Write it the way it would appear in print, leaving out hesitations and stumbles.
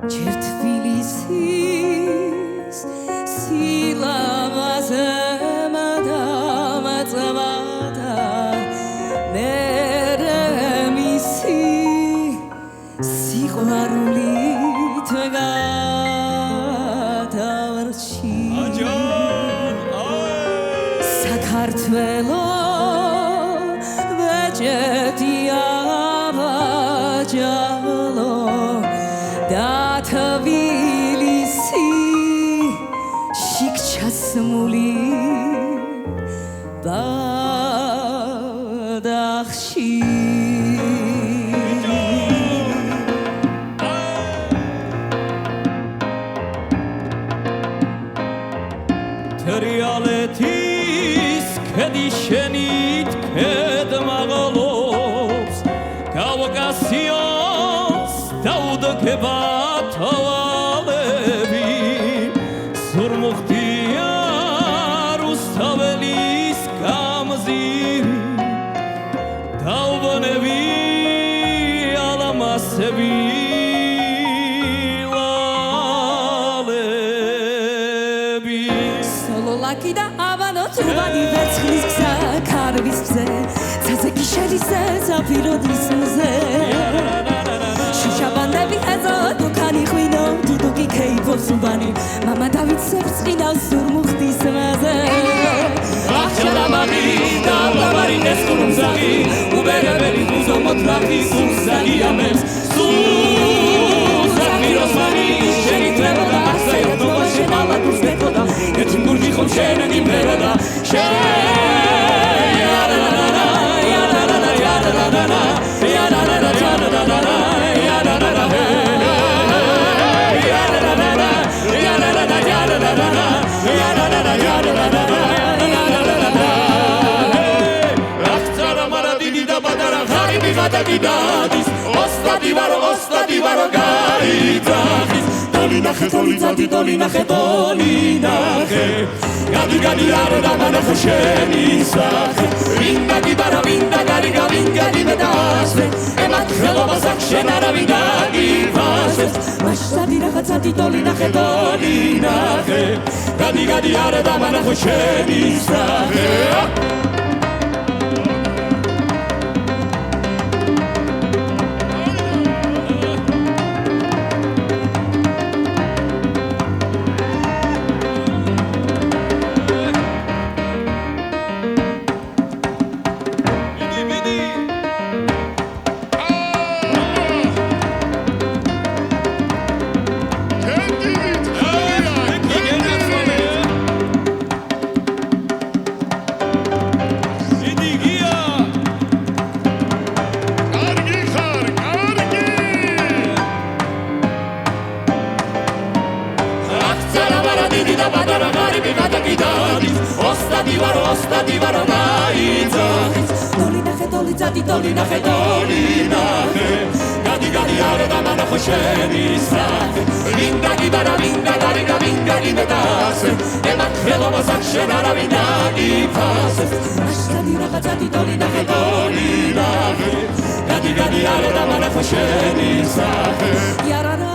ჯერ თბილისის სილამაზე მადამაწვადა მერე მისი სიყვარულით გადავრჩი საქართველო ვეჭედია ვაჯალო და თბილისი შიქჩასმული ბადახში თრიალეთის ქედის შენით ქედმაღლობს კავკასიონს დაუდგება თვალები ზურმუხტია რუსთაველის გამზირი დაუბნები ალამასები ლოლაკი და აბანო თუბანი ვერცხლის გზა ქარვის გზე ცაცეკი შელიზე ზაფიროდის მზე შუშაბანდები ეზო დუქანი ხვინო დუდუკი ქეიფობს უბანი მამა დავიცებს წინავს ზურმუხტის მაზე ახშალამარი და აბლაბარინეს კულუმზაღი უბერებელი გუზო მოტრახი სულზაღი ამებს სულზაღი როსმანი შენი ტრებოდა საერთოდ შემალადურს დეკოდა ერთი მურჯი ხომ შენენი მეროდა Ostadi varo gaitahis Doli nache, doli nache Gadi gadi yaro da manacho sheni sache Vinda gibara vinda gariga vinga dimedasve Emat khelo basak shenara vinda givasves Ostadi nache, doli nache Gadi gadi yaro da manacho sheni sache Ostadi varo gaitahis Doli nache Gadi gadi yaro da manacho sheni sache Vinda gibara vinda gariga vinga dimedasve Emat khelo basak shenara vinda givasves Ostadi nache, doli nache Gadi gadi yaro da manacho sheni sache Yarara